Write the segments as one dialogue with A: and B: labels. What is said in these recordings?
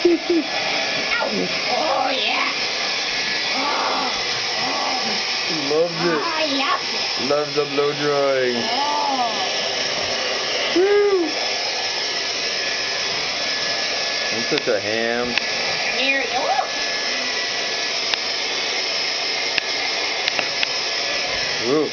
A: Oh, yeah.
B: Loves it.
A: Yeah.
B: Loves the blow drying.
A: Oh.
B: Woo! I'm such a ham.
A: Here you go.
B: Woo.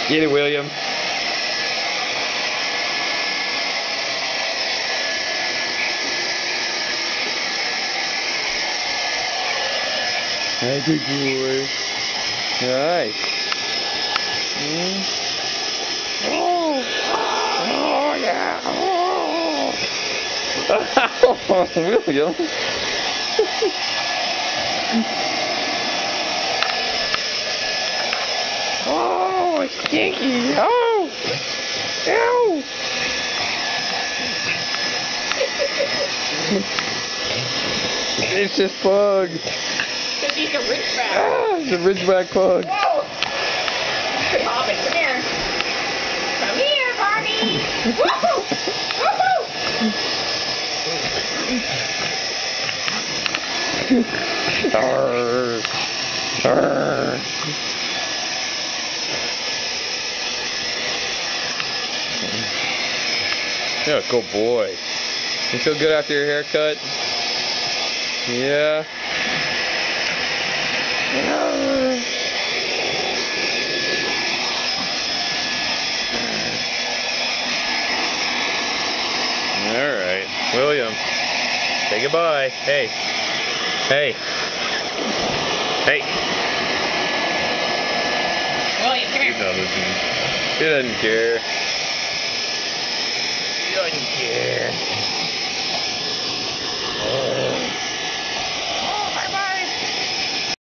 B: Get it, William. Hey, good boy. Nice. Oh, oh yeah. Oh, William. Oh, stinky. Oh. Ow. It's just pug.
A: Because he's a ridgeback.
B: Ah, it's a ridgeback pug.
A: Whoa. Bobby, come here. Come here, Bobby. Woohoo! Woohoo!
B: Arr. Arr. You're a good boy. You feel good after your haircut? Yeah. Alright. William. Say goodbye. Hey. Hey. Hey.
A: William, come here.
B: He doesn't care. He doesn't care.